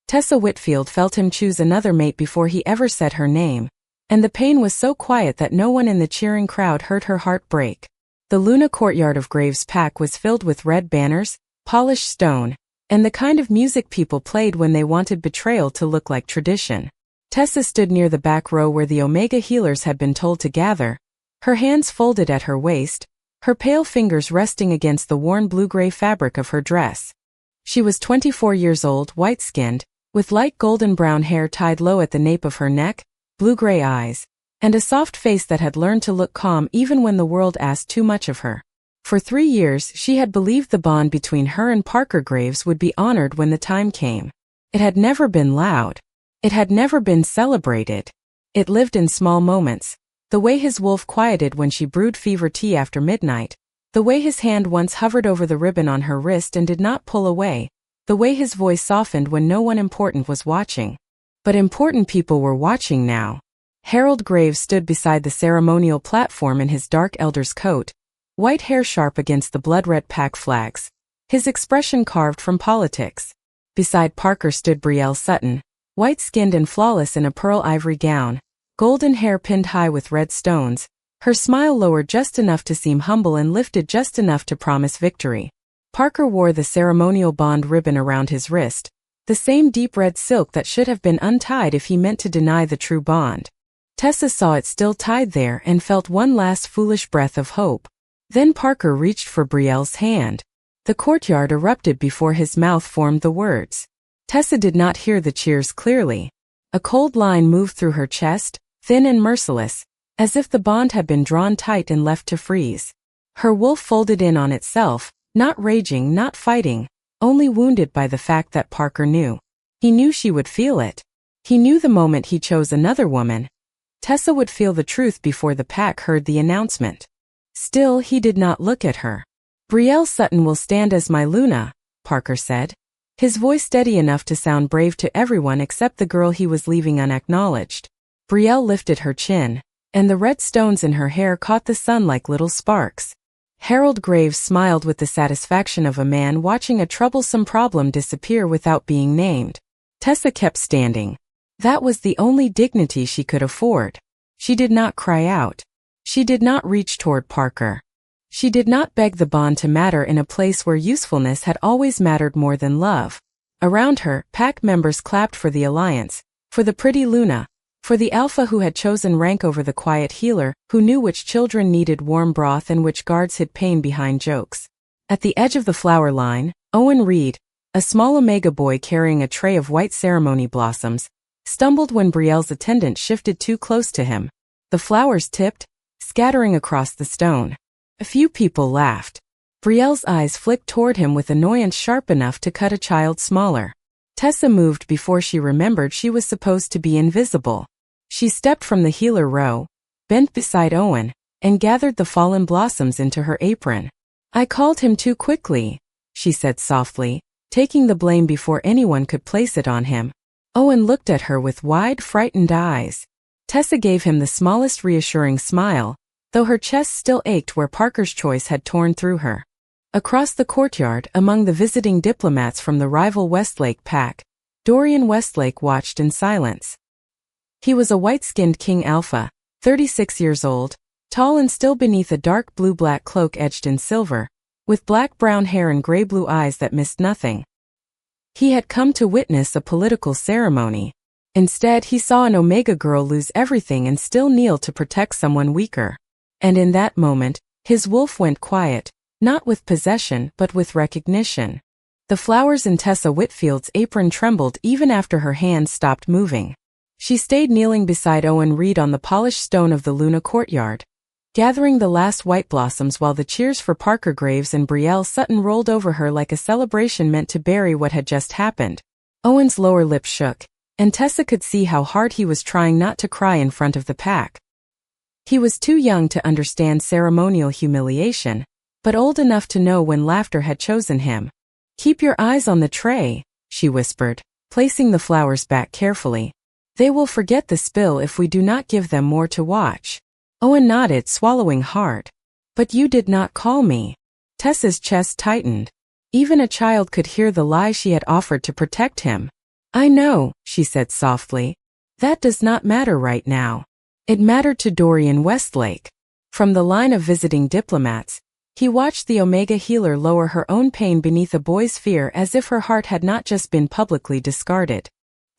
Tessa Whitfield felt him choose another mate before he ever said her name, and the pain was so quiet that no one in the cheering crowd heard her heart break. The Luna courtyard of Graves' Pack was filled with red banners, polished stone, and the kind of music people played when they wanted betrayal to look like tradition. Tessa stood near the back row where the Omega healers had been told to gather, her hands folded at her waist, her pale fingers resting against the worn blue-gray fabric of her dress. She was 24 years old, white-skinned, with light golden-brown hair tied low at the nape of her neck, blue-gray eyes, and a soft face that had learned to look calm even when the world asked too much of her. For 3 years she had believed the bond between her and Parker Graves would be honored when the time came. It had never been loud. It had never been celebrated. It lived in small moments. The way his wolf quieted when she brewed fever tea after midnight, the way his hand once hovered over the ribbon on her wrist and did not pull away, the way his voice softened when no one important was watching. But important people were watching now. Harold Graves stood beside the ceremonial platform in his dark elder's coat, white hair sharp against the blood-red pack flags, his expression carved from politics. Beside Parker stood Brielle Sutton, white-skinned and flawless in a pearl ivory gown, golden hair pinned high with red stones, her smile lowered just enough to seem humble and lifted just enough to promise victory. Parker wore the ceremonial bond ribbon around his wrist, the same deep red silk that should have been untied if he meant to deny the true bond. Tessa saw it still tied there and felt one last foolish breath of hope. Then Parker reached for Brielle's hand. The courtyard erupted before his mouth formed the words. Tessa did not hear the cheers clearly. A cold line moved through her chest, thin and merciless, as if the bond had been drawn tight and left to freeze. Her wolf folded in on itself, not raging, not fighting, only wounded by the fact that Parker knew. He knew she would feel it. He knew the moment he chose another woman, Tessa would feel the truth before the pack heard the announcement. Still, he did not look at her. Brielle Sutton will stand as my Luna, Parker said, his voice steady enough to sound brave to everyone except the girl he was leaving unacknowledged. Brielle lifted her chin, and the red stones in her hair caught the sun like little sparks. Harold Graves smiled with the satisfaction of a man watching a troublesome problem disappear without being named. Tessa kept standing. That was the only dignity she could afford. She did not cry out. She did not reach toward Parker. She did not beg the bond to matter in a place where usefulness had always mattered more than love. Around her, pack members clapped for the alliance, for the pretty Luna, for the alpha who had chosen rank over the quiet healer, who knew which children needed warm broth and which guards hid pain behind jokes. At the edge of the flower line, Owen Reed, a small Omega boy carrying a tray of white ceremony blossoms, stumbled when Brielle's attendant shifted too close to him. The flowers tipped, scattering across the stone. A few people laughed. Brielle's eyes flicked toward him with annoyance sharp enough to cut a child smaller. Tessa moved before she remembered she was supposed to be invisible. She stepped from the healer row, bent beside Owen, and gathered the fallen blossoms into her apron. I called him too quickly, she said softly, taking the blame before anyone could place it on him. Owen looked at her with wide, frightened eyes. Tessa gave him the smallest reassuring smile, though her chest still ached where Parker's choice had torn through her. Across the courtyard, among the visiting diplomats from the rival Westlake pack, Dorian Westlake watched in silence. He was a white-skinned King Alpha, 36 years old, tall and still beneath a dark blue-black cloak edged in silver, with black-brown hair and gray-blue eyes that missed nothing. He had come to witness a political ceremony. Instead, he saw an Omega girl lose everything and still kneel to protect someone weaker. And in that moment, his wolf went quiet, not with possession but with recognition. The flowers in Tessa Whitfield's apron trembled even after her hands stopped moving. She stayed kneeling beside Owen Reed on the polished stone of the Luna courtyard, gathering the last white blossoms while the cheers for Parker Graves and Brielle Sutton rolled over her like a celebration meant to bury what had just happened. Owen's lower lip shook, and Tessa could see how hard he was trying not to cry in front of the pack. He was too young to understand ceremonial humiliation, but old enough to know when laughter had chosen him. Keep your eyes on the tray, she whispered, placing the flowers back carefully. They will forget the spill if we do not give them more to watch. Owen nodded, swallowing hard. But you did not call me. Tessa's chest tightened. Even a child could hear the lie she had offered to protect him. I know, she said softly. That does not matter right now. It mattered to Dorian Westlake. From the line of visiting diplomats, he watched the Omega healer lower her own pain beneath a boy's fear as if her heart had not just been publicly discarded.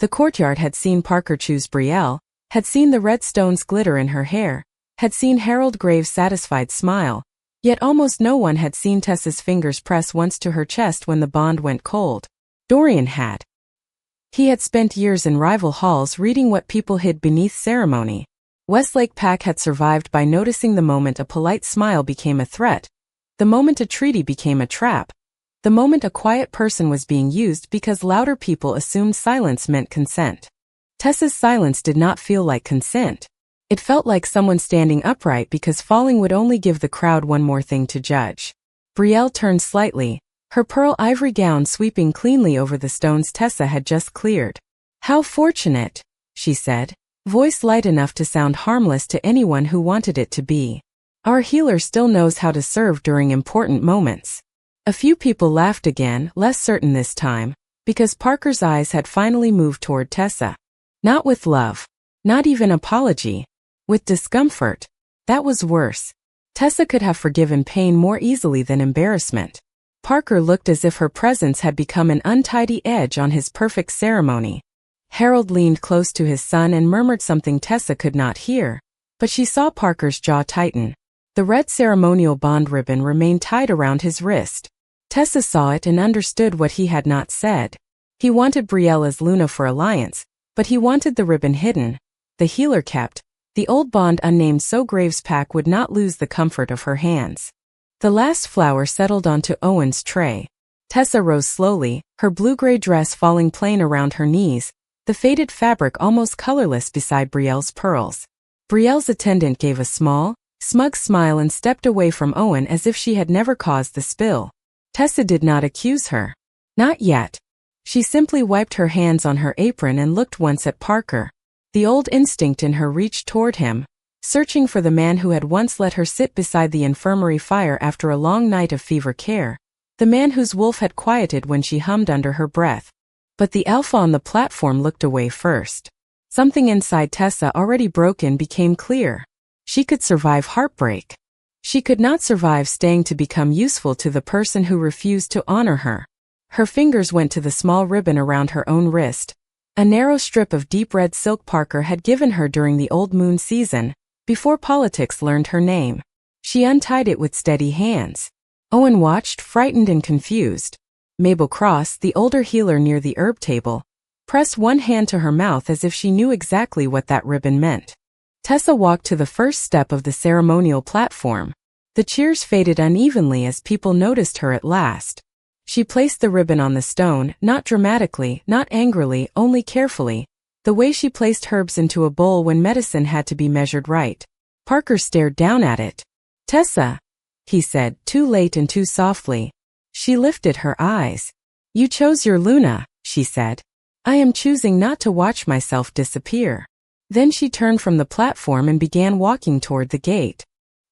The courtyard had seen Parker choose Brielle, had seen the red stones glitter in her hair, had seen Harold Graves' satisfied smile, yet almost no one had seen Tessa's fingers press once to her chest when the bond went cold. Dorian had. He had spent years in rival halls reading what people hid beneath ceremony. Westlake Pack had survived by noticing the moment a polite smile became a threat, the moment a treaty became a trap, the moment a quiet person was being used because louder people assumed silence meant consent. Tessa's silence did not feel like consent. It felt like someone standing upright because falling would only give the crowd one more thing to judge. Brielle turned slightly, her pearl ivory gown sweeping cleanly over the stones Tessa had just cleared. How fortunate, she said, voice light enough to sound harmless to anyone who wanted it to be. Our healer still knows how to serve during important moments. A few people laughed again, less certain this time, because Parker's eyes had finally moved toward Tessa. Not with love. Not even apology. With discomfort. That was worse. Tessa could have forgiven pain more easily than embarrassment. Parker looked as if her presence had become an untidy edge on his perfect ceremony. Harold leaned close to his son and murmured something Tessa could not hear, but she saw Parker's jaw tighten. The red ceremonial bond ribbon remained tied around his wrist. Tessa saw it and understood what he had not said. He wanted Brielle as Luna for alliance, but he wanted the ribbon hidden. The healer kept, the old bond unnamed so Graves' Pack would not lose the comfort of her hands. The last flower settled onto Owen's tray. Tessa rose slowly, her blue-gray dress falling plain around her knees, the faded fabric almost colorless beside Brielle's pearls. Brielle's attendant gave a small, smug smile and stepped away from Owen as if she had never caused the spill. Tessa did not accuse her. Not yet. She simply wiped her hands on her apron and looked once at Parker. The old instinct in her reached toward him, searching for the man who had once let her sit beside the infirmary fire after a long night of fever care, the man whose wolf had quieted when she hummed under her breath. But the alpha on the platform looked away first. Something inside Tessa already broken became clear. She could survive heartbreak. She could not survive staying to become useful to the person who refused to honor her. Her fingers went to the small ribbon around her own wrist, a narrow strip of deep red silk Parker had given her during the old moon season, before politics learned her name. She untied it with steady hands. Owen watched, frightened and confused. Mabel Cross, the older healer near the herb table, pressed one hand to her mouth as if she knew exactly what that ribbon meant. Tessa walked to the first step of the ceremonial platform. The cheers faded unevenly as people noticed her at last. She placed the ribbon on the stone, not dramatically, not angrily, only carefully, the way she placed herbs into a bowl when medicine had to be measured right. Parker stared down at it. Tessa, he said, too late and too softly. She lifted her eyes. You chose your Luna, she said. I am choosing not to watch myself disappear. Then she turned from the platform and began walking toward the gate.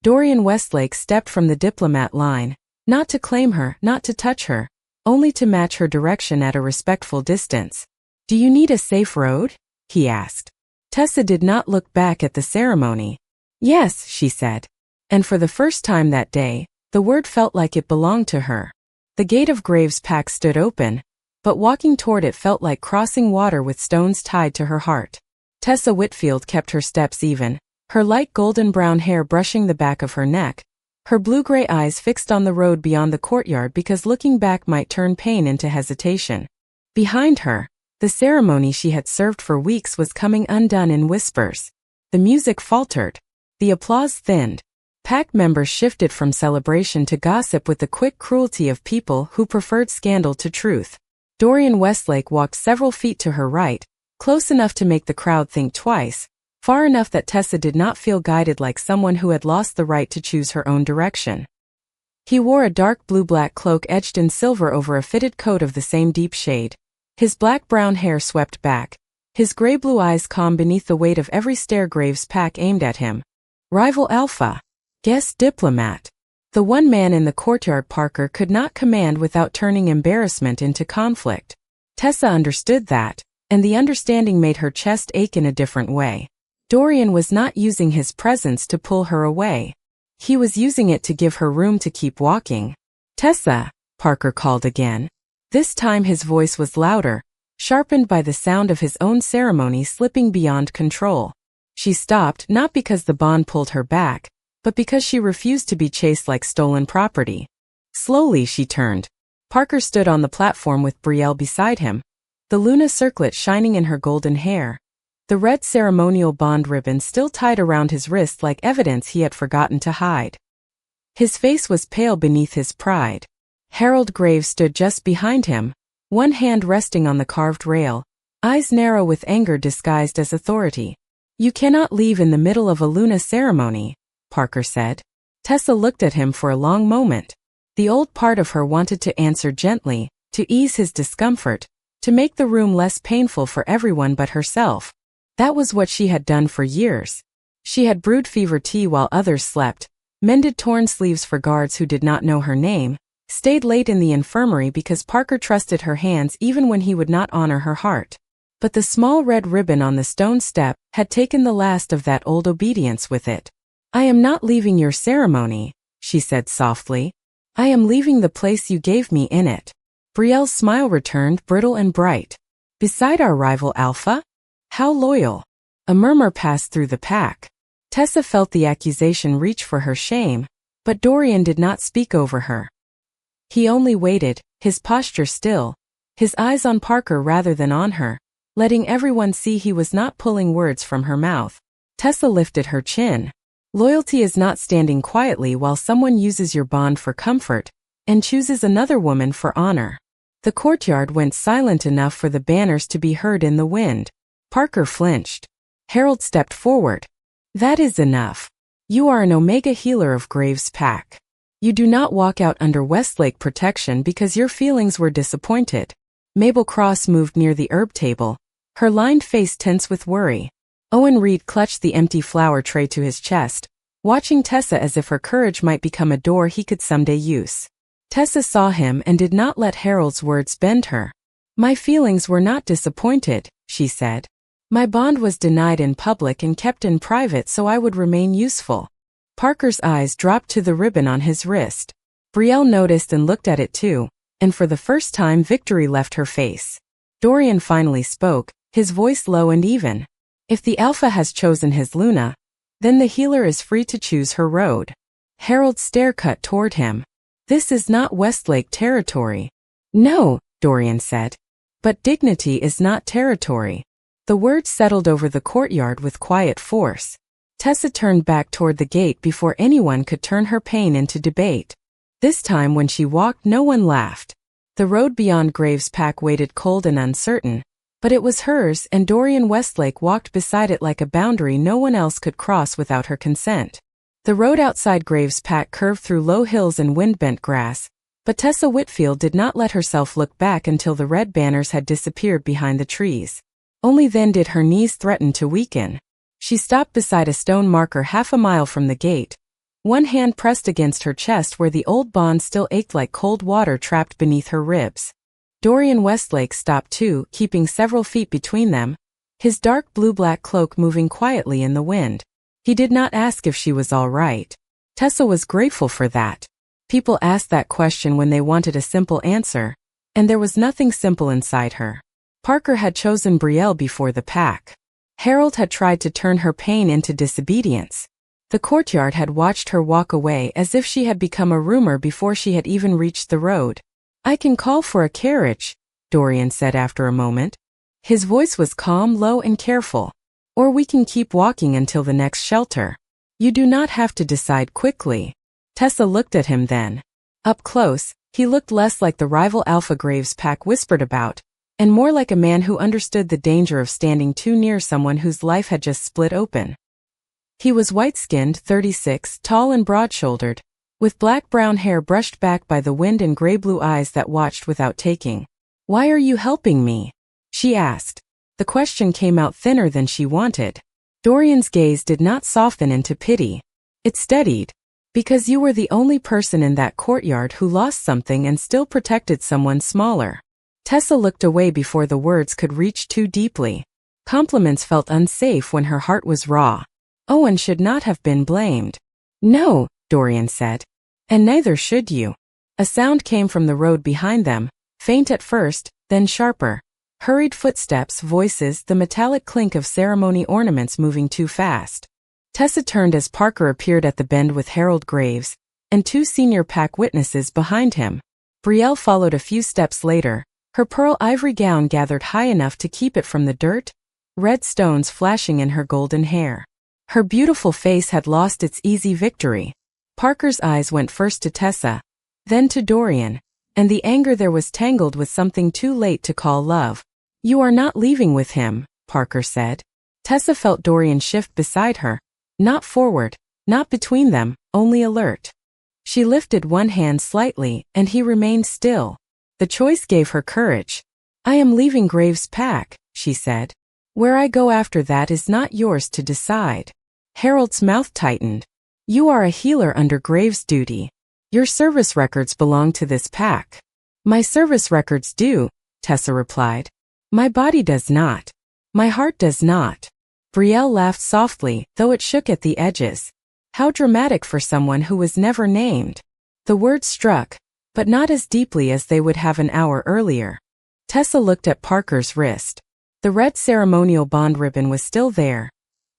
Dorian Westlake stepped from the diplomat line, not to claim her, not to touch her, only to match her direction at a respectful distance. Do you need a safe road? He asked. Tessa did not look back at the ceremony. Yes, she said. And for the first time that day, the word felt like it belonged to her. The gate of Graves' Pack stood open, but walking toward it felt like crossing water with stones tied to her heart. Tessa Whitfield kept her steps even, her light golden brown hair brushing the back of her neck, her blue-gray eyes fixed on the road beyond the courtyard because looking back might turn pain into hesitation. Behind her, the ceremony she had served for weeks was coming undone in whispers. The music faltered. The applause thinned. Pack members shifted from celebration to gossip with the quick cruelty of people who preferred scandal to truth. Dorian Westlake walked several feet to her right, close enough to make the crowd think twice, far enough that Tessa did not feel guided like someone who had lost the right to choose her own direction. He wore a dark blue-black cloak edged in silver over a fitted coat of the same deep shade. His black-brown hair swept back, his gray-blue eyes calm beneath the weight of every stare Graves' Pack aimed at him. Rival alpha. Guest diplomat. The one man in the courtyard Parker could not command without turning embarrassment into conflict. Tessa understood that, and the understanding made her chest ache in a different way. Dorian was not using his presence to pull her away. He was using it to give her room to keep walking. "Tessa," Parker called again. This time his voice was louder, sharpened by the sound of his own ceremony slipping beyond control. She stopped, not because the bond pulled her back, but because she refused to be chased like stolen property. Slowly she turned. Parker stood on the platform with Brielle beside him, the Luna circlet shining in her golden hair. The red ceremonial bond ribbon still tied around his wrist like evidence he had forgotten to hide. His face was pale beneath his pride. Harold Graves stood just behind him, one hand resting on the carved rail, eyes narrow with anger disguised as authority. "You cannot leave in the middle of a Luna ceremony," Parker said. Tessa looked at him for a long moment. The old part of her wanted to answer gently, to ease his discomfort, to make the room less painful for everyone but herself. That was what she had done for years. She had brewed fever tea while others slept, mended torn sleeves for guards who did not know her name, stayed late in the infirmary because Parker trusted her hands even when he would not honor her heart. But the small red ribbon on the stone step had taken the last of that old obedience with it. "I am not leaving your ceremony," she said softly. "I am leaving the place you gave me in it." Brielle's smile returned, brittle and bright. "Beside our rival Alpha? How loyal." A murmur passed through the pack. Tessa felt the accusation reach for her shame, but Dorian did not speak over her. He only waited, his posture still, his eyes on Parker rather than on her, letting everyone see he was not pulling words from her mouth. Tessa lifted her chin. Loyalty is not standing quietly while someone uses your bond for comfort and chooses another woman for honor. The courtyard went silent enough for the banners to be heard in the wind. Parker flinched. Harold stepped forward. "That is enough. You are an Omega healer of Graves' pack. You do not walk out under Westlake protection because your feelings were disappointed." Mabel Cross moved near the herb table, her lined face tense with worry. Owen Reed clutched the empty flower tray to his chest, watching Tessa as if her courage might become a door he could someday use. Tessa saw him and did not let Harold's words bend her. "My feelings were not disappointed," she said. "My bond was denied in public and kept in private so I would remain useful." Parker's eyes dropped to the ribbon on his wrist. Brielle noticed and looked at it too, and for the first time victory left her face. Dorian finally spoke, his voice low and even. "If the Alpha has chosen his Luna, then the healer is free to choose her road." Harold's stare cut toward him. "This is not Westlake territory." "No," Dorian said. "But dignity is not territory." The words settled over the courtyard with quiet force. Tessa turned back toward the gate before anyone could turn her pain into debate. This time when she walked no one laughed. The road beyond Graves' pack waited cold and uncertain, but it was hers and Dorian Westlake walked beside it like a boundary no one else could cross without her consent. The road outside Graves' pack curved through low hills and wind-bent grass, but Tessa Whitfield did not let herself look back until the red banners had disappeared behind the trees. Only then did her knees threaten to weaken. She stopped beside a stone marker half a mile from the gate, one hand pressed against her chest where the old bond still ached like cold water trapped beneath her ribs. Dorian Westlake stopped too, keeping several feet between them, his dark blue-black cloak moving quietly in the wind. He did not ask if she was all right. Tessa was grateful for that. People asked that question when they wanted a simple answer, and there was nothing simple inside her. Parker had chosen Brielle before the pack. Harold had tried to turn her pain into disobedience. The courtyard had watched her walk away as if she had become a rumor before she had even reached the road. "I can call for a carriage," Dorian said after a moment. His voice was calm, low, and careful. "Or we can keep walking until the next shelter. You do not have to decide quickly." Tessa looked at him then. Up close, he looked less like the rival Alpha Graves pack whispered about, and more like a man who understood the danger of standing too near someone whose life had just split open. He was white-skinned, 36, tall and broad-shouldered, with black-brown hair brushed back by the wind and gray-blue eyes that watched without taking. "Why are you helping me?" she asked. The question came out thinner than she wanted. Dorian's gaze did not soften into pity. It steadied. "Because you were the only person in that courtyard who lost something and still protected someone smaller." Tessa looked away before the words could reach too deeply. Compliments felt unsafe when her heart was raw. Owen should not have been blamed. No, Dorian said. And neither should you. A sound came from the road behind them, faint at first, then sharper. Hurried footsteps, voices, the metallic clink of ceremony ornaments moving too fast. Tessa turned as Parker appeared at the bend with Harold Graves, and 2 senior pack witnesses behind him. Brielle followed a few steps later, her pearl ivory gown gathered high enough to keep it from the dirt, red stones flashing in her golden hair. Her beautiful face had lost its easy victory. Parker's eyes went first to Tessa, then to Dorian, and the anger there was tangled with something too late to call love. You are not leaving with him, Parker said. Tessa felt Dorian shift beside her, not forward, not between them, only alert. She lifted one hand slightly, and he remained still. The choice gave her courage. I am leaving Graves' pack, she said. Where I go after that is not yours to decide. Harold's mouth tightened. You are a healer under Graves' duty. Your service records belong to this pack. My service records do, Tessa replied. My body does not. My heart does not. Brielle laughed softly, though it shook at the edges. How dramatic for someone who was never named. The words struck, but not as deeply as they would have an hour earlier. Tessa looked at Parker's wrist. The red ceremonial bond ribbon was still there,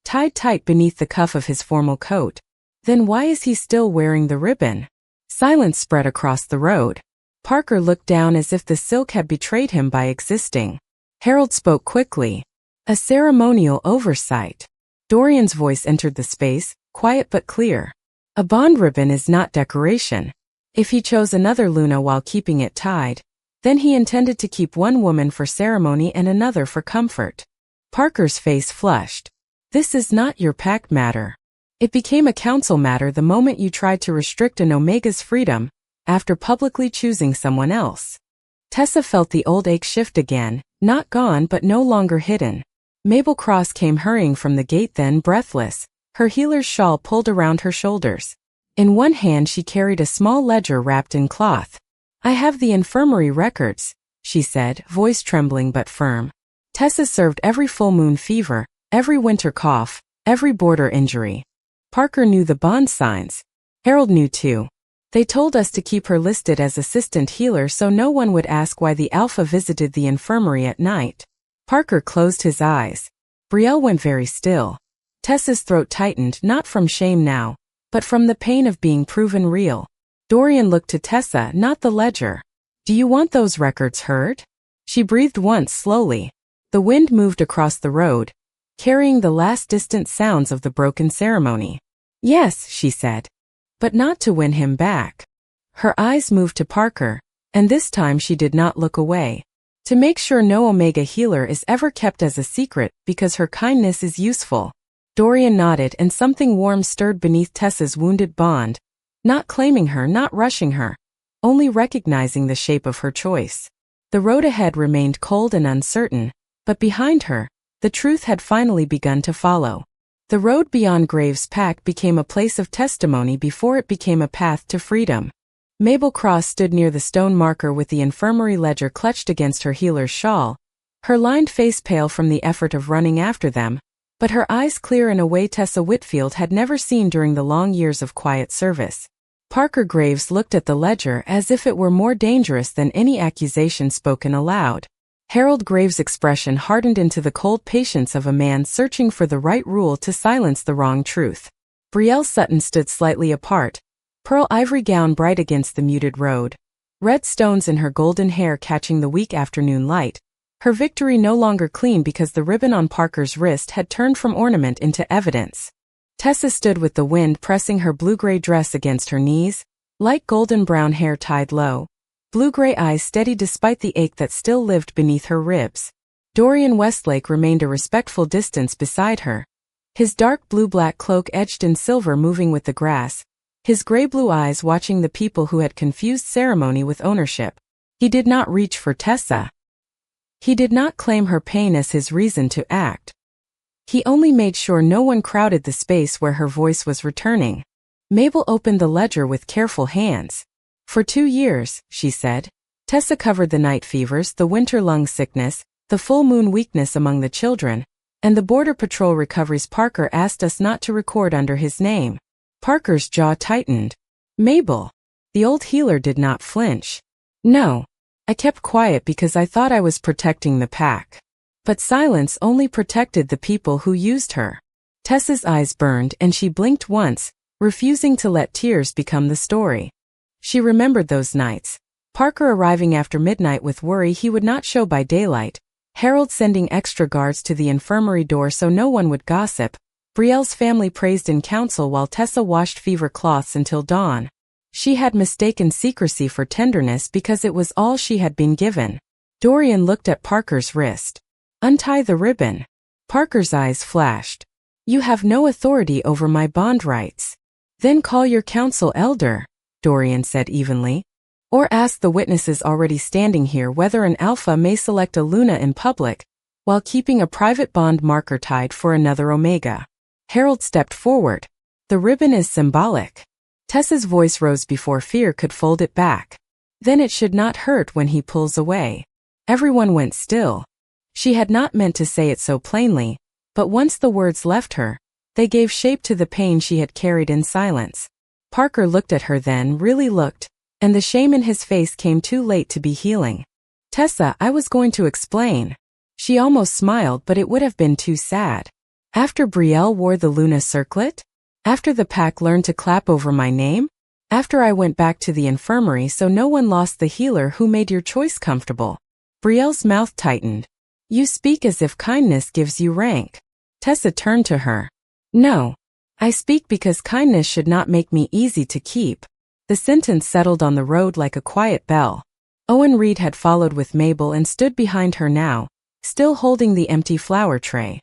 tied tight beneath the cuff of his formal coat. Then why is he still wearing the ribbon? Silence spread across the road. Parker looked down as if the silk had betrayed him by existing. Harold spoke quickly. A ceremonial oversight. Dorian's voice entered the space, quiet but clear. A bond ribbon is not decoration. If he chose another Luna while keeping it tied, then he intended to keep one woman for ceremony and another for comfort. Parker's face flushed. This is not your pact matter. It became a council matter the moment you tried to restrict an Omega's freedom, after publicly choosing someone else. Tessa felt the old ache shift again, not gone but no longer hidden. Mabel Cross came hurrying from the gate then, breathless, her healer's shawl pulled around her shoulders. In one hand she carried a small ledger wrapped in cloth. I have the infirmary records, she said, voice trembling but firm. Tessa served every full moon fever, every winter cough, every border injury. Parker knew the bond signs. Harold knew too. They told us to keep her listed as assistant healer so no one would ask why the Alpha visited the infirmary at night. Parker closed his eyes. Brielle went very still. Tessa's throat tightened, not from shame now, but from the pain of being proven real. Dorian looked to Tessa, not the ledger. Do you want those records heard? She breathed once slowly. The wind moved across the road, carrying the last distant sounds of the broken ceremony. Yes, she said. But not to win him back. Her eyes moved to Parker, and this time she did not look away. To make sure no Omega healer is ever kept as a secret because her kindness is useful. Dorian nodded and something warm stirred beneath Tessa's wounded bond, not claiming her, not rushing her, only recognizing the shape of her choice. The road ahead remained cold and uncertain, but behind her, the truth had finally begun to follow. The road beyond Graves' pack became a place of testimony before it became a path to freedom. Mabel Cross stood near the stone marker with the infirmary ledger clutched against her healer's shawl, her lined face pale from the effort of running after them, but her eyes clear in a way Tessa Whitfield had never seen during the long years of quiet service. Parker Graves looked at the ledger as if it were more dangerous than any accusation spoken aloud. Harold Graves' expression hardened into the cold patience of a man searching for the right rule to silence the wrong truth. Brielle Sutton stood slightly apart, pearl ivory gown bright against the muted road, red stones in her golden hair catching the weak afternoon light, her victory no longer clean because the ribbon on Parker's wrist had turned from ornament into evidence. Tessa stood with the wind pressing her blue-gray dress against her knees, light golden-brown hair tied low, blue-gray eyes steady despite the ache that still lived beneath her ribs. Dorian Westlake remained a respectful distance beside her, his dark blue-black cloak edged in silver moving with the grass, his gray-blue eyes watching the people who had confused ceremony with ownership. He did not reach for Tessa. He did not claim her pain as his reason to act. He only made sure no one crowded the space where her voice was returning. Mabel opened the ledger with careful hands. For 2 years, she said, Tessa covered the night fevers, the winter lung sickness, the full moon weakness among the children, and the Border Patrol recoveries. Parker asked us not to record under his name. Parker's jaw tightened. Mabel. The old healer did not flinch. No. I kept quiet because I thought I was protecting the pack. But silence only protected the people who used her. Tessa's eyes burned and she blinked once, refusing to let tears become the story. She remembered those nights. Parker arriving after midnight with worry he would not show by daylight, Harold sending extra guards to the infirmary door so no one would gossip, Brielle's family praised in council while Tessa washed fever cloths until dawn. She had mistaken secrecy for tenderness because it was all she had been given. Dorian looked at Parker's wrist. Untie the ribbon. Parker's eyes flashed. You have no authority over my bond rights. Then call your council elder, Dorian said evenly. Or ask the witnesses already standing here whether an alpha may select a Luna in public, while keeping a private bond marker tied for another Omega. Harold stepped forward. The ribbon is symbolic. Tessa's voice rose before fear could fold it back. Then it should not hurt when he pulls away. Everyone went still. She had not meant to say it so plainly, but once the words left her, they gave shape to the pain she had carried in silence. Parker looked at her then, really looked, and the shame in his face came too late to be healing. Tessa, I was going to explain. She almost smiled, but it would have been too sad. After Brielle wore the Luna circlet? After the pack learned to clap over my name? After I went back to the infirmary so no one lost the healer who made your choice comfortable? Brielle's mouth tightened. You speak as if kindness gives you rank. Tessa turned to her. No. I speak because kindness should not make me easy to keep. The sentence settled on the road like a quiet bell. Owen Reed had followed with Mabel and stood behind her now, still holding the empty flower tray.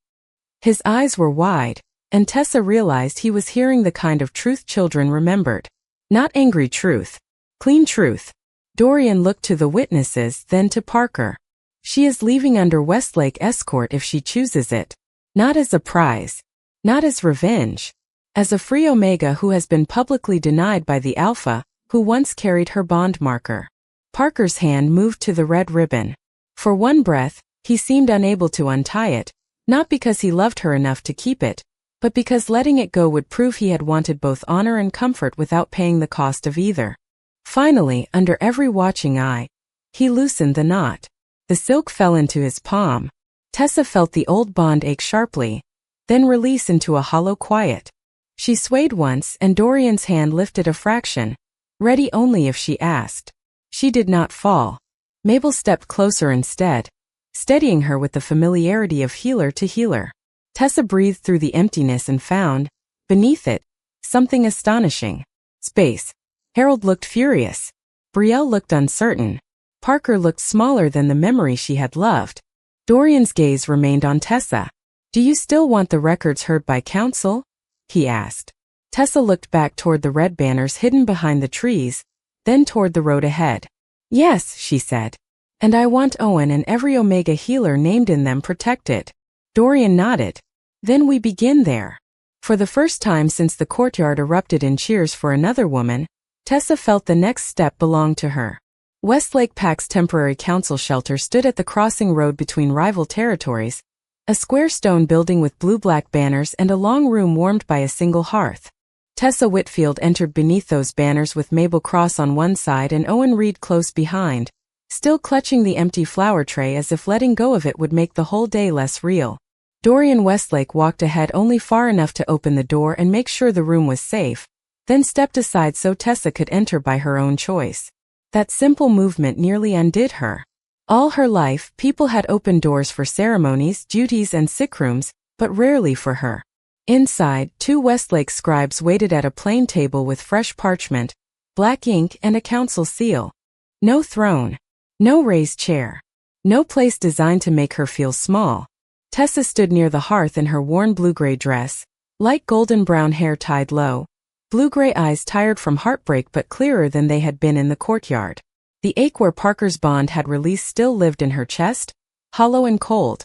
His eyes were wide, and Tessa realized he was hearing the kind of truth children remembered. Not angry truth. Clean truth. Dorian looked to the witnesses, then to Parker. She is leaving under Westlake escort if she chooses it. Not as a prize. Not as revenge. As a free Omega who has been publicly denied by the Alpha, who once carried her bond marker. Parker's hand moved to the red ribbon. For one breath, he seemed unable to untie it, not because he loved her enough to keep it, but because letting it go would prove he had wanted both honor and comfort without paying the cost of either. Finally, under every watching eye, he loosened the knot. The silk fell into his palm. Tessa felt the old bond ache sharply, then release into a hollow quiet. She swayed once and Dorian's hand lifted a fraction, ready only if she asked. She did not fall. Mabel stepped closer instead, steadying her with the familiarity of healer to healer. Tessa breathed through the emptiness and found, beneath it, something astonishing. Space. Harold looked furious. Brielle looked uncertain. Parker looked smaller than the memory she had loved. Dorian's gaze remained on Tessa. Do you still want the records heard by council? He asked. Tessa looked back toward the red banners hidden behind the trees, then toward the road ahead. Yes, she said. And I want Owen and every Omega healer named in them protected. Dorian nodded. Then we begin there. For the first time since the courtyard erupted in cheers for another woman, Tessa felt the next step belonged to her. Westlake Pack's temporary council shelter stood at the crossing road between rival territories, a square stone building with blue-black banners and a long room warmed by a single hearth. Tessa Whitfield entered beneath those banners with Mabel Cross on one side and Owen Reed close behind, still clutching the empty flower tray as if letting go of it would make the whole day less real. Dorian Westlake walked ahead only far enough to open the door and make sure the room was safe, then stepped aside so Tessa could enter by her own choice. That simple movement nearly undid her. All her life, people had opened doors for ceremonies, duties and sick rooms, but rarely for her. Inside, 2 Westlake scribes waited at a plain table with fresh parchment, black ink and a council seal. No throne. No raised chair. No place designed to make her feel small. Tessa stood near the hearth in her worn blue-gray dress, light golden-brown hair tied low, blue-gray eyes tired from heartbreak but clearer than they had been in the courtyard. The ache where Parker's bond had released still lived in her chest, hollow and cold.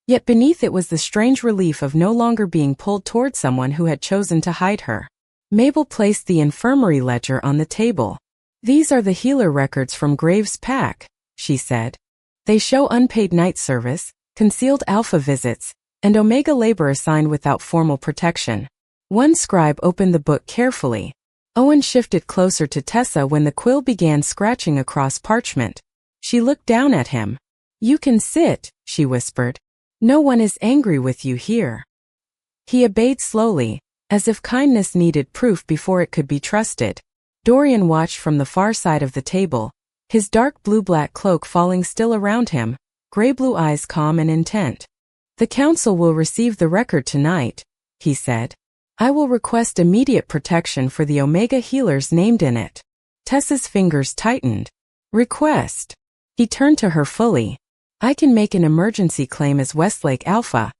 Yet beneath it was the strange relief of no longer being pulled toward someone who had chosen to hide her. Mabel placed the infirmary ledger on the table. "These are the healer records from Graves' pack," she said. "They show unpaid night service, concealed alpha visits, and omega labor assigned without formal protection." One scribe opened the book carefully. Owen shifted closer to Tessa when the quill began scratching across parchment. She looked down at him. "You can sit," she whispered. "No one is angry with you here." He obeyed slowly, as if kindness needed proof before it could be trusted. Dorian watched from the far side of the table, his dark blue-black cloak falling still around him, gray-blue eyes calm and intent. "The council will receive the record tonight," he said. "I will request immediate protection for the Omega healers named in it." Tessa's fingers tightened. "Request." He turned to her fully. "I can make an emergency claim as Westlake Alpha,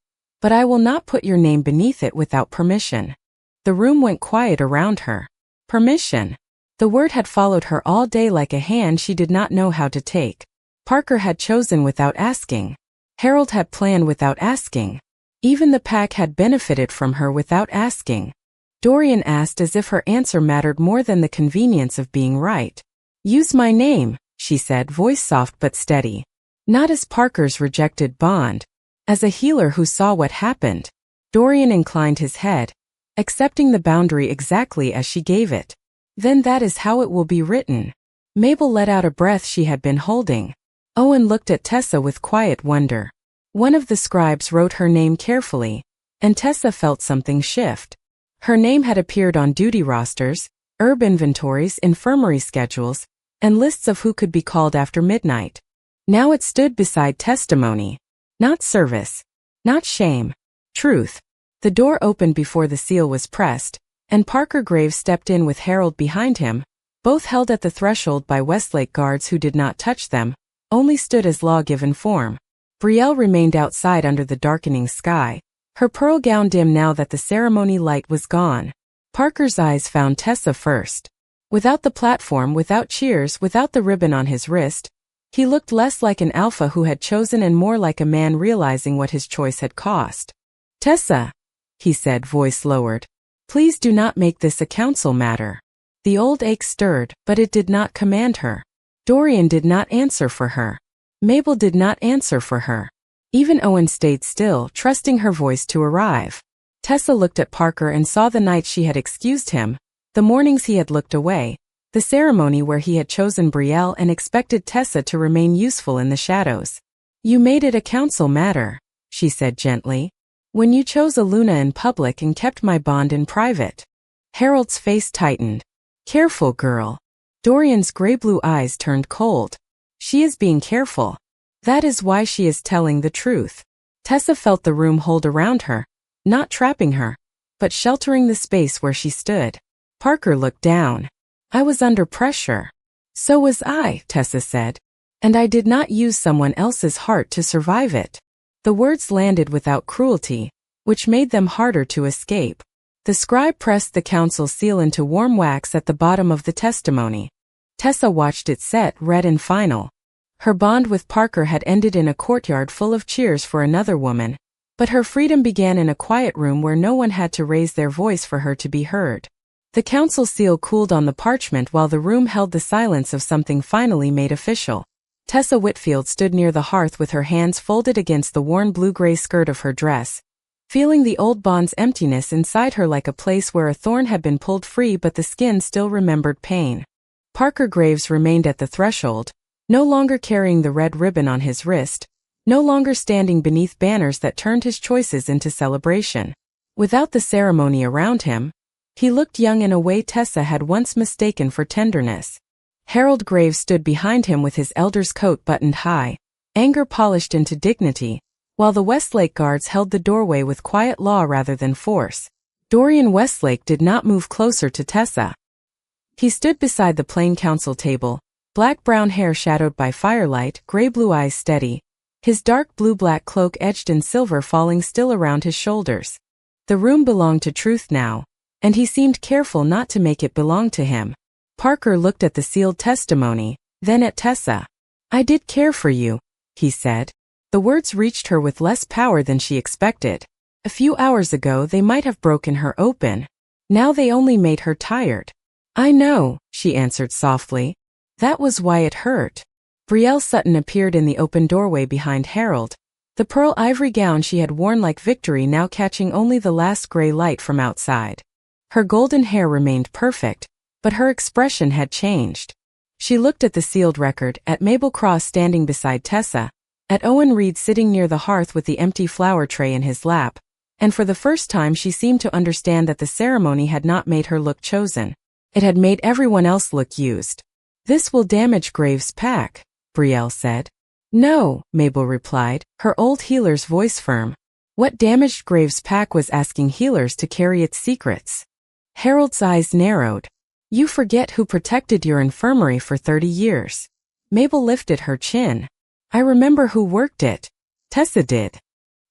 but I will not put your name beneath it without permission." The room went quiet around her. Permission. The word had followed her all day like a hand she did not know how to take. Parker had chosen without asking. Harold had planned without asking. Even the pack had benefited from her without asking. Dorian asked as if her answer mattered more than the convenience of being right. "Use my name," she said, voice soft but steady. "Not as Parker's rejected bond. As a healer who saw what happened." Dorian inclined his head, accepting the boundary exactly as she gave it. "Then that is how it will be written." Mabel let out a breath she had been holding. Owen looked at Tessa with quiet wonder. One of the scribes wrote her name carefully, and Tessa felt something shift. Her name had appeared on duty rosters, herb inventories, infirmary schedules, and lists of who could be called after midnight. Now it stood beside testimony. Not service. Not shame. Truth. The door opened before the seal was pressed, and Parker Graves stepped in with Harold behind him, both held at the threshold by Westlake guards who did not touch them, only stood as law-given form. Brielle remained outside under the darkening sky, her pearl gown dim now that the ceremony light was gone. Parker's eyes found Tessa first. Without the platform, without cheers, without the ribbon on his wrist, he looked less like an alpha who had chosen and more like a man realizing what his choice had cost. "Tessa," he said, voice lowered, "please do not make this a council matter." The old ache stirred, but it did not command her. Dorian did not answer for her. Mabel did not answer for her. Even Owen stayed still, trusting her voice to arrive. Tessa looked at Parker and saw the nights she had excused him, the mornings he had looked away, the ceremony where he had chosen Brielle and expected Tessa to remain useful in the shadows. "You made it a council matter," she said gently, "when you chose Aluna in public and kept my bond in private." Harold's face tightened. "Careful, girl." Dorian's gray-blue eyes turned cold. "She is being careful. That is why she is telling the truth." Tessa felt the room hold around her, not trapping her, but sheltering the space where she stood. Parker looked down. "I was under pressure." "So was I," Tessa said. "And I did not use someone else's heart to survive it." The words landed without cruelty, which made them harder to escape. The scribe pressed the council seal into warm wax at the bottom of the testimony. Tessa watched it set, red and final. Her bond with Parker had ended in a courtyard full of cheers for another woman, but her freedom began in a quiet room where no one had to raise their voice for her to be heard. The council seal cooled on the parchment while the room held the silence of something finally made official. Tessa Whitfield stood near the hearth with her hands folded against the worn blue-gray skirt of her dress, feeling the old bond's emptiness inside her like a place where a thorn had been pulled free but the skin still remembered pain. Parker Graves remained at the threshold, no longer carrying the red ribbon on his wrist, no longer standing beneath banners that turned his choices into celebration. Without the ceremony around him, he looked young in a way Tessa had once mistaken for tenderness. Harold Graves stood behind him with his elder's coat buttoned high, anger polished into dignity, while the Westlake guards held the doorway with quiet law rather than force. Dorian Westlake did not move closer to Tessa. He stood beside the plain council table, black-brown hair shadowed by firelight, gray-blue eyes steady, his dark blue-black cloak edged in silver falling still around his shoulders. The room belonged to Truth now, and he seemed careful not to make it belong to him. Parker looked at the sealed testimony, then at Tessa. "I did care for you," he said. The words reached her with less power than she expected. A few hours ago they might have broken her open. Now they only made her tired. I know, she answered softly. That was why it hurt. Brielle Sutton appeared in the open doorway behind Harold, the pearl ivory gown she had worn like victory now catching only the last gray light from outside. Her golden hair remained perfect, but her expression had changed. She looked at the sealed record, at Mabel Cross standing beside Tessa, at Owen Reed sitting near the hearth with the empty flower tray in his lap, and for the first time she seemed to understand that the ceremony had not made her look chosen. It had made everyone else look used. This will damage Graves' pack, Brielle said. No, Mabel replied, her old healer's voice firm. What damaged Graves' pack was asking healers to carry its secrets. Harold's eyes narrowed. You forget who protected your infirmary for 30 years. Mabel lifted her chin. I remember who worked it. Tessa did.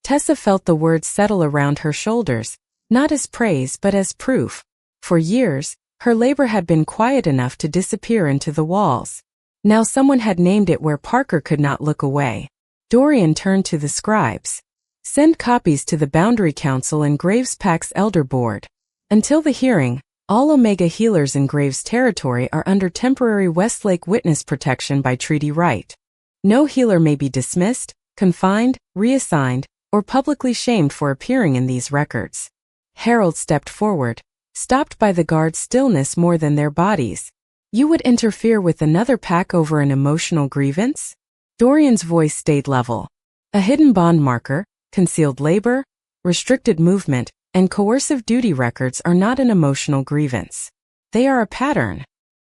Tessa felt the words settle around her shoulders, not as praise but as proof. For years, her labor had been quiet enough to disappear into the walls. Now someone had named it where Parker could not look away. Dorian turned to the scribes. Send copies to the Boundary Council and Graves Pack's Elder Board. Until the hearing, all Omega healers in Graves territory are under temporary Westlake witness protection by treaty right. No healer may be dismissed, confined, reassigned, or publicly shamed for appearing in these records. Harold stepped forward, stopped by the guard's stillness more than their bodies. You would interfere with another pack over an emotional grievance? Dorian's voice stayed level. A hidden bond marker, concealed labor, restricted movement, and coercive duty records are not an emotional grievance. They are a pattern.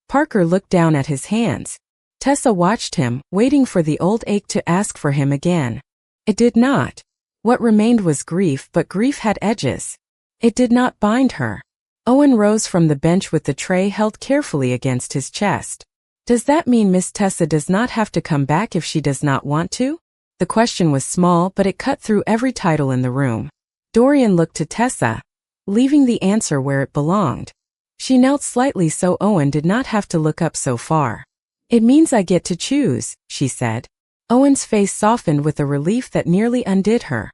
Parker looked down at his hands. Tessa watched him, waiting for the old ache to ask for him again. It did not. What remained was grief, but grief had edges. It did not bind her. Owen rose from the bench with the tray held carefully against his chest. Does that mean Miss Tessa does not have to come back if she does not want to? The question was small, but it cut through every title in the room. Dorian looked to Tessa, leaving the answer where it belonged. She knelt slightly so Owen did not have to look up so far. It means I get to choose, she said. Owen's face softened with a relief that nearly undid her.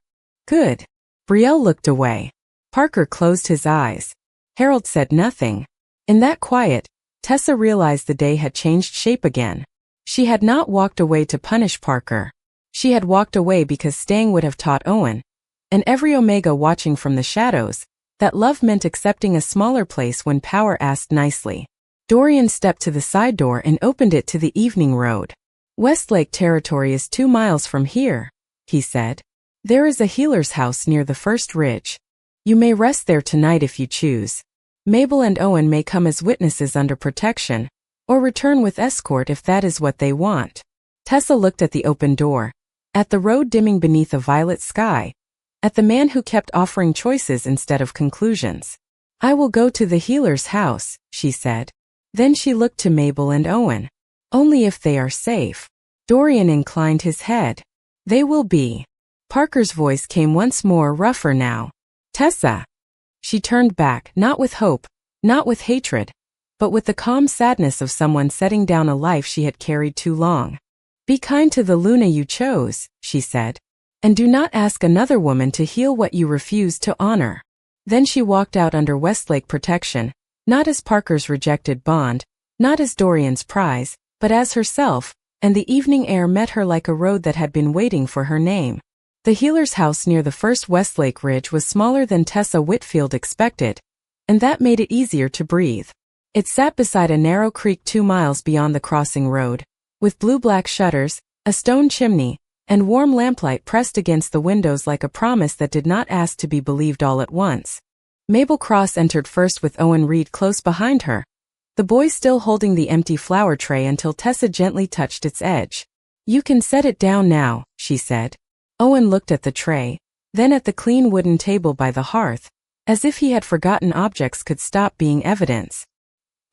Good. Brielle looked away. Parker closed his eyes. Harold said nothing. In that quiet, Tessa realized the day had changed shape again. She had not walked away to punish Parker. She had walked away because staying would have taught Owen, and every Omega watching from the shadows, that love meant accepting a smaller place when power asked nicely. Dorian stepped to the side door and opened it to the evening road. Westlake territory is 2 miles from here, he said. There is a healer's house near the first ridge. You may rest there tonight if you choose. Mabel and Owen may come as witnesses under protection, or return with escort if that is what they want. Tessa looked at the open door, at the road dimming beneath a violet sky, at the man who kept offering choices instead of conclusions. I will go to the healer's house, she said. Then she looked to Mabel and Owen. Only if they are safe. Dorian inclined his head. They will be. Parker's voice came once more, rougher now. Tessa. She turned back, not with hope, not with hatred, but with the calm sadness of someone setting down a life she had carried too long. Be kind to the Luna you chose, she said, and do not ask another woman to heal what you refuse to honor. Then she walked out under Westlake protection, not as Parker's rejected bond, not as Dorian's prize, but as herself, and the evening air met her like a road that had been waiting for her name. The healer's house near the first Westlake ridge was smaller than Tessa Whitfield expected, and that made it easier to breathe. It sat beside a narrow creek 2 miles beyond the crossing road, with blue-black shutters, a stone chimney, and warm lamplight pressed against the windows like a promise that did not ask to be believed all at once. Mabel Cross entered first with Owen Reed close behind her, the boy still holding the empty flower tray until Tessa gently touched its edge. You can set it down now, she said. Owen looked at the tray, then at the clean wooden table by the hearth, as if he had forgotten objects could stop being evidence.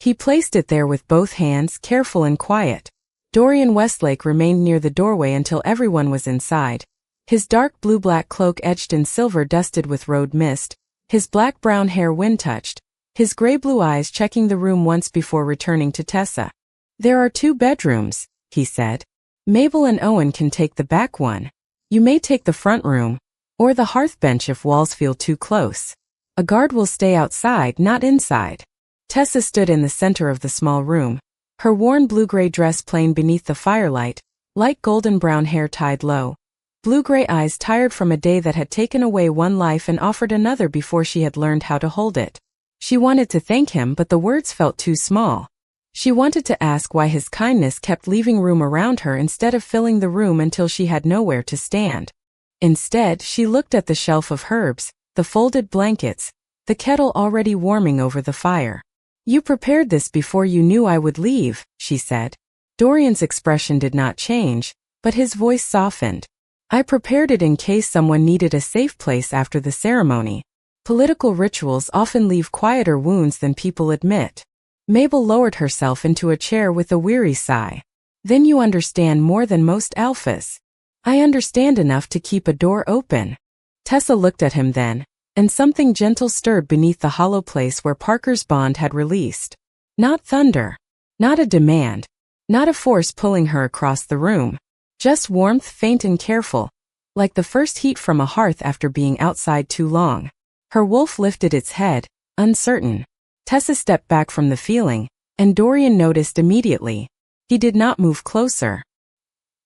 He placed it there with both hands, careful and quiet. Dorian Westlake remained near the doorway until everyone was inside, his dark blue-black cloak edged in silver dusted with road mist, his black-brown hair wind-touched, his gray-blue eyes checking the room once before returning to Tessa. There are 2 bedrooms, he said. Mabel and Owen can take the back one. You may take the front room, or the hearth bench if walls feel too close. A guard will stay outside, not inside. Tessa stood in the center of the small room, her worn blue-gray dress plain beneath the firelight, light golden-brown hair tied low, blue-gray eyes tired from a day that had taken away one life and offered another before she had learned how to hold it. She wanted to thank him, but the words felt too small. She wanted to ask why his kindness kept leaving room around her instead of filling the room until she had nowhere to stand. Instead, she looked at the shelf of herbs, the folded blankets, the kettle already warming over the fire. "You prepared this before you knew I would leave," she said. Dorian's expression did not change, but his voice softened. "I prepared it in case someone needed a safe place after the ceremony. Political rituals often leave quieter wounds than people admit." Mabel lowered herself into a chair with a weary sigh. "Then you understand more than most alphas." "I understand enough to keep a door open." Tessa looked at him then, and something gentle stirred beneath the hollow place where Parker's bond had released. Not thunder. Not a demand. Not a force pulling her across the room. Just warmth, faint and careful, like the first heat from a hearth after being outside too long. Her wolf lifted its head, uncertain. Tessa stepped back from the feeling, and Dorian noticed immediately. He did not move closer.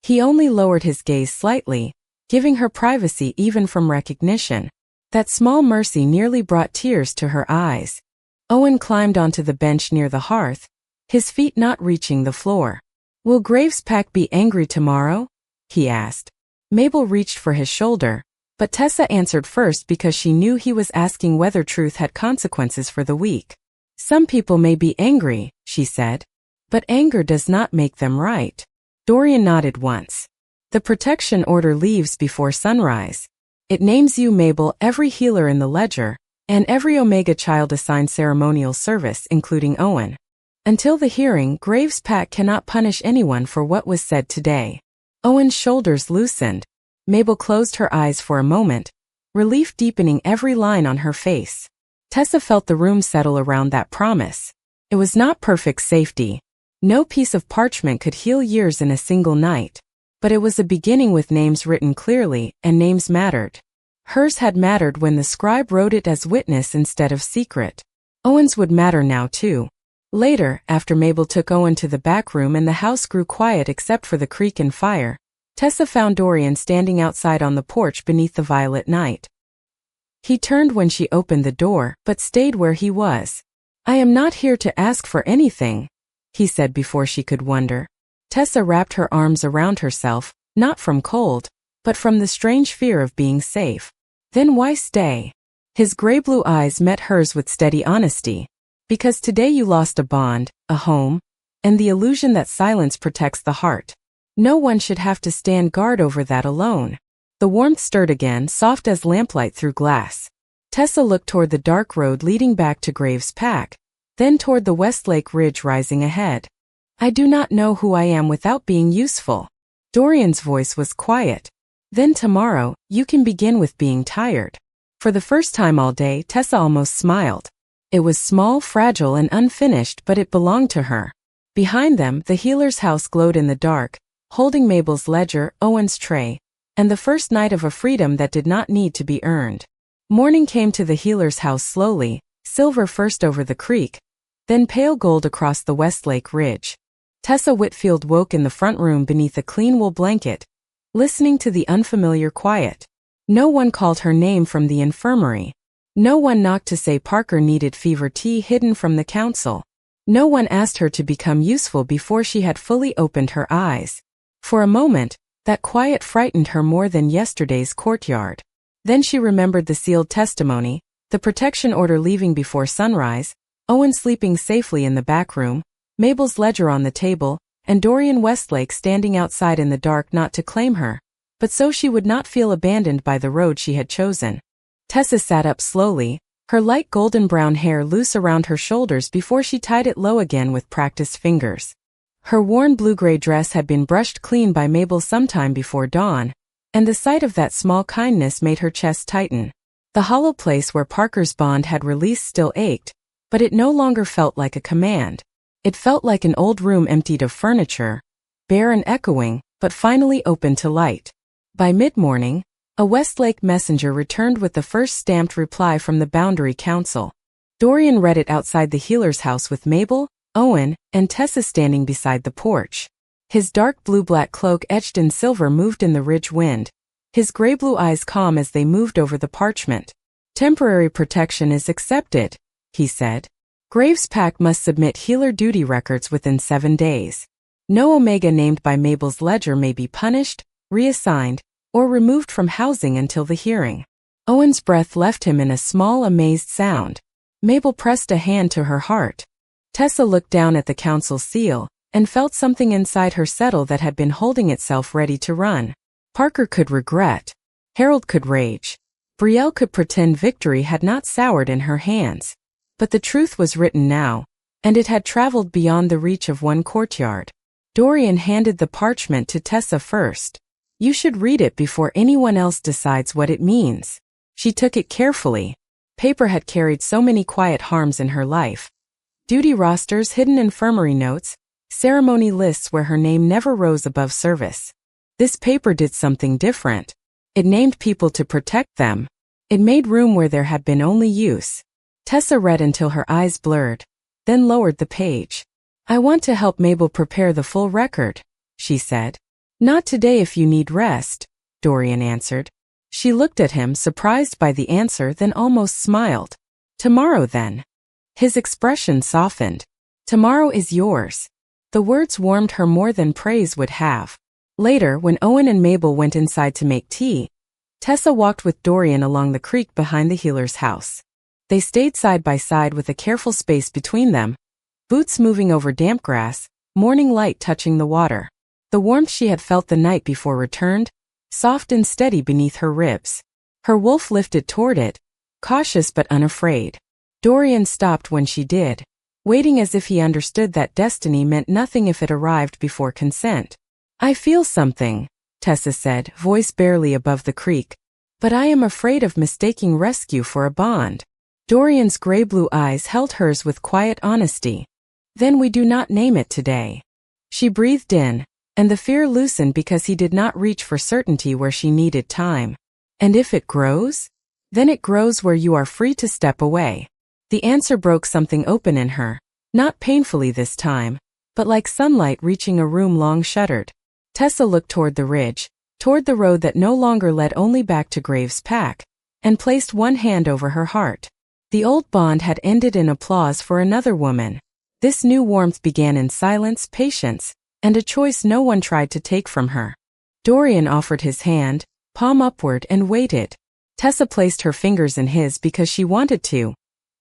He only lowered his gaze slightly, giving her privacy even from recognition. That small mercy nearly brought tears to her eyes. Owen climbed onto the bench near the hearth, his feet not reaching the floor. "Will Graves' pack be angry tomorrow?" he asked. Mabel reached for his shoulder, but Tessa answered first because she knew he was asking whether truth had consequences for the weak. "Some people may be angry," she said, "but anger does not make them right." Dorian nodded once. "The protection order leaves before sunrise. It names you, Mabel, every healer in the ledger, and every Omega child assigned ceremonial service, including Owen. Until the hearing, Graves' pack cannot punish anyone for what was said today." Owen's shoulders loosened. Mabel closed her eyes for a moment, relief deepening every line on her face. Tessa felt the room settle around that promise. It was not perfect safety. No piece of parchment could heal years in a single night. But it was a beginning with names written clearly, and names mattered. Hers had mattered when the scribe wrote it as witness instead of secret. Owen's would matter now too. Later, after Mabel took Owen to the back room and the house grew quiet except for the creak and fire, Tessa found Dorian standing outside on the porch beneath the violet night. He turned when she opened the door, but stayed where he was. "I am not here to ask for anything," he said before she could wonder. Tessa wrapped her arms around herself, not from cold, but from the strange fear of being safe. "Then why stay?" His gray-blue eyes met hers with steady honesty. "Because today you lost a bond, a home, and the illusion that silence protects the heart. No one should have to stand guard over that alone." The warmth stirred again, soft as lamplight through glass. Tessa looked toward the dark road leading back to Graves' pack, then toward the Westlake Ridge rising ahead. "I do not know who I am without being useful." Dorian's voice was quiet. "Then tomorrow, you can begin with being tired." For the first time all day, Tessa almost smiled. It was small, fragile, and unfinished, but it belonged to her. Behind them, the healer's house glowed in the dark, holding Mabel's ledger, Owen's tray, and the first night of a freedom that did not need to be earned. Morning came to the healer's house slowly, silver first over the creek, then pale gold across the Westlake Ridge. Tessa Whitfield woke in the front room beneath a clean wool blanket, listening to the unfamiliar quiet. No one called her name from the infirmary. No one knocked to say Parker needed fever tea hidden from the council. No one asked her to become useful before she had fully opened her eyes. For a moment, that quiet frightened her more than yesterday's courtyard. Then she remembered the sealed testimony, the protection order leaving before sunrise, Owen sleeping safely in the back room, Mabel's ledger on the table, and Dorian Westlake standing outside in the dark not to claim her, but so she would not feel abandoned by the road she had chosen. Tessa sat up slowly, her light golden brown hair loose around her shoulders before she tied it low again with practiced fingers. Her worn blue-gray dress had been brushed clean by Mabel sometime before dawn, and the sight of that small kindness made her chest tighten. The hollow place where Parker's bond had released still ached, but it no longer felt like a command. It felt like an old room emptied of furniture, bare and echoing, but finally open to light. By mid-morning, a Westlake messenger returned with the first stamped reply from the Boundary Council. Dorian read it outside the healer's house with Mabel, Owen, and Tessa standing beside the porch. His dark blue-black cloak etched in silver moved in the ridge wind, his gray-blue eyes calm as they moved over the parchment. "Temporary protection is accepted," he said. "Graves' Pack must submit healer duty records within 7 days. No Omega named by Mabel's ledger may be punished, reassigned, or removed from housing until the hearing." Owen's breath left him in a small, amazed sound. Mabel pressed a hand to her heart. Tessa looked down at the council's seal, and felt something inside her settle that had been holding itself ready to run. Parker could regret. Harold could rage. Brielle could pretend victory had not soured in her hands. But the truth was written now, and it had traveled beyond the reach of one courtyard. Dorian handed the parchment to Tessa first. "You should read it before anyone else decides what it means." She took it carefully. Paper had carried so many quiet harms in her life. Duty rosters, hidden infirmary notes, ceremony lists where her name never rose above service. This paper did something different. It named people to protect them. It made room where there had been only use. Tessa read until her eyes blurred, then lowered the page. "I want to help Mabel prepare the full record," she said. "Not today if you need rest," Dorian answered. She looked at him, surprised by the answer, then almost smiled. "Tomorrow, then." His expression softened. "Tomorrow is yours." The words warmed her more than praise would have. Later, when Owen and Mabel went inside to make tea, Tessa walked with Dorian along the creek behind the healer's house. They stayed side by side with a careful space between them, boots moving over damp grass, morning light touching the water. The warmth she had felt the night before returned, soft and steady beneath her ribs. Her wolf lifted toward it, cautious but unafraid. Dorian stopped when she did, waiting as if he understood that destiny meant nothing if it arrived before consent. "I feel something," Tessa said, voice barely above the creek. "But I am afraid of mistaking rescue for a bond." Dorian's gray-blue eyes held hers with quiet honesty. "Then we do not name it today." She breathed in, and the fear loosened because he did not reach for certainty where she needed time. "And if it grows? Then it grows where you are free to step away." The answer broke something open in her, not painfully this time, but like sunlight reaching a room long shuttered. Tessa looked toward the ridge, toward the road that no longer led only back to Graves' Pack, and placed one hand over her heart. The old bond had ended in applause for another woman. This new warmth began in silence, patience, and a choice no one tried to take from her. Dorian offered his hand, palm upward, and waited. Tessa placed her fingers in his because she wanted to,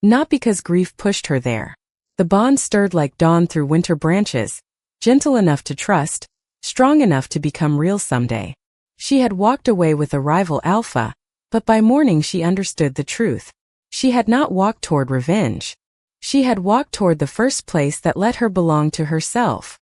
not because grief pushed her there. The bond stirred like dawn through winter branches, gentle enough to trust, strong enough to become real someday. She had walked away with a rival alpha, but by morning she understood the truth. She had not walked toward revenge. She had walked toward the first place that let her belong to herself.